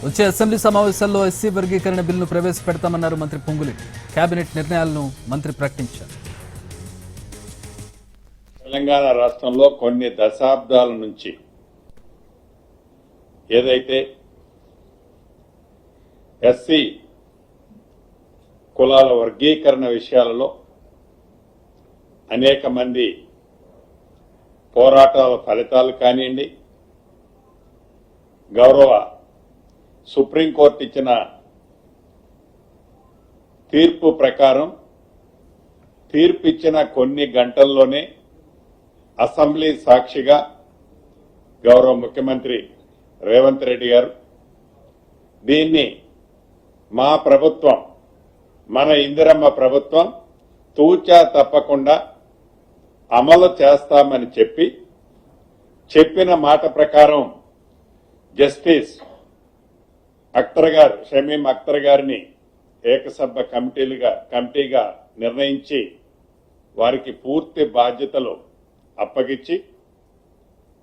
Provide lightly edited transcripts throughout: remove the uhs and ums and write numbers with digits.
వచ్చే అసెంబ్లీ సమావేశాల్లో ఎస్సీ వర్గీకరణ బిల్లును ప్రవేశపెడతామన్నారు మంత్రి పొంగులి. కేబినెట్ నిర్ణయాలను మంత్రి ప్రకటించారు. తెలంగాణ రాష్ట్రంలో కొన్ని దశాబ్దాల నుంచి ఏదైతే ఎస్సీ కులాల వర్గీకరణ విషయాలలో అనేక మంది పోరాటాల ఫలితాలు కానివ్వండి, గౌరవ సుప్రీంకోర్టు ఇచ్చిన తీర్పు ప్రకారం తీర్పు ఇచ్చిన కొన్ని గంటల్లోనే అసెంబ్లీ సాక్షిగా గౌరవ ముఖ్యమంత్రి రేవంత్ రెడ్డి గారు దీన్ని మా ప్రభుత్వం, మన ఇందిరమ్మ ప్రభుత్వం తూచా తప్పకుండా అమలు చేస్తామని చెప్పిన మాట ప్రకారం జస్టిస్ అఖ్తర్ గారు, షమీం అఖ్తర్ గారిని ఏకసభ్య కమిటీగా నిర్ణయించి వారికి పూర్తి బాధ్యతలు అప్పగించి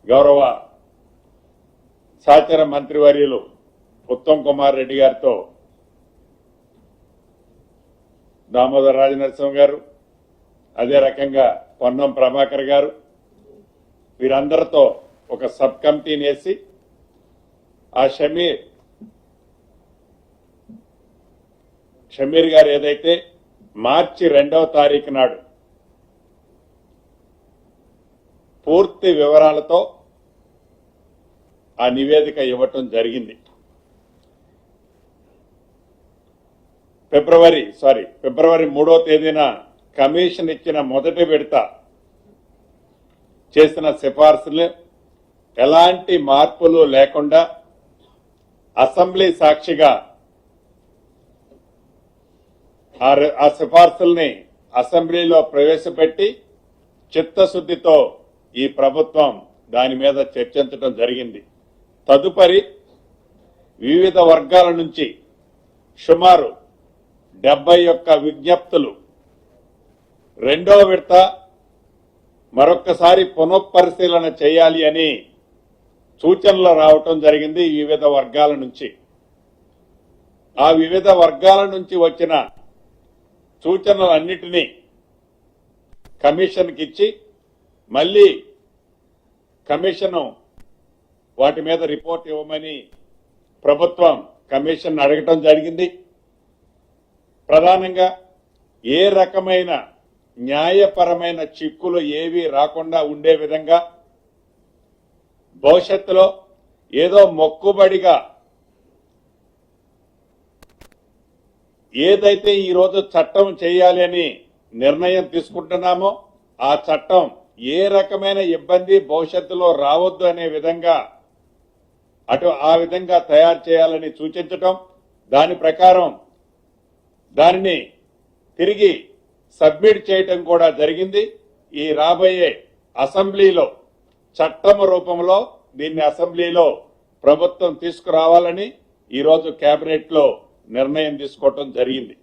గౌరవ సహచర మంత్రివర్యులు ఉత్తమ్ కుమార్ రెడ్డి గారితో దామోదర్ రాజనరసింహ గారు, అదే రకంగా పొన్నం ప్రభాకర్ గారు, వీరందరితో ఒక సబ్ కమిటీని వేసి ఆ షమీర్ గారు ఏదైతే మార్చి 2వ తారీఖు నాడు పూర్తి వివరాలతో ఆ నివేదిక ఇవ్వటం జరిగింది. ఫిబ్రవరి 3వ తేదీన కమిషన్ ఇచ్చిన మొదటి విడత చేసిన సిఫార్సులు ఎలాంటి మార్పులు లేకుండా అసెంబ్లీ సాక్షిగా ఆ సిఫార్సుల్ని అసెంబ్లీలో ప్రవేశపెట్టి చిత్తశుద్ధితో ఈ ప్రభుత్వం దాని మీద చర్చించడం జరిగింది. తదుపరి వివిధ వర్గాల నుంచి సుమారు 71 విజ్ఞప్తులు 2వ విడత మరొక్కసారి పునఃపరిశీలన చేయాలి అని సూచనలు రావటం జరిగింది వివిధ వర్గాల నుంచి. ఆ వివిధ వర్గాల నుంచి వచ్చిన సూచనలన్నిటినీ కమిషన్కి ఇచ్చి మళ్లీ కమిషన్ వాటి మీద రిపోర్ట్ ఇవ్వమని ప్రభుత్వం కమిషన్ అడగటం జరిగింది. ప్రధానంగా ఏ రకమైన న్యాయపరమైన చిక్కులు ఏవి రాకుండా ఉండే విధంగా భవిష్యత్తులో ఏదో మొక్కుబడిగా ఏదైతే ఈరోజు చట్టం చేయాలి అని నిర్ణయం తీసుకుంటున్నామో ఆ చట్టం ఏ రకమైన ఇబ్బంది భవిష్యత్తులో రావద్దు అనే విధంగా ఆ విధంగా తయారు చేయాలని సూచించటం, దాని ప్రకారం దానిని తిరిగి సబ్మిట్ చేయటం కూడా జరిగింది. ఈ రాబోయే అసెంబ్లీలో చట్టం రూపంలో దీన్ని అసెంబ్లీలో ప్రభుత్వం తీసుకురావాలని ఈరోజు కేబినెట్ లో నిర్ణయం తీసుకోవటం జరిగింది.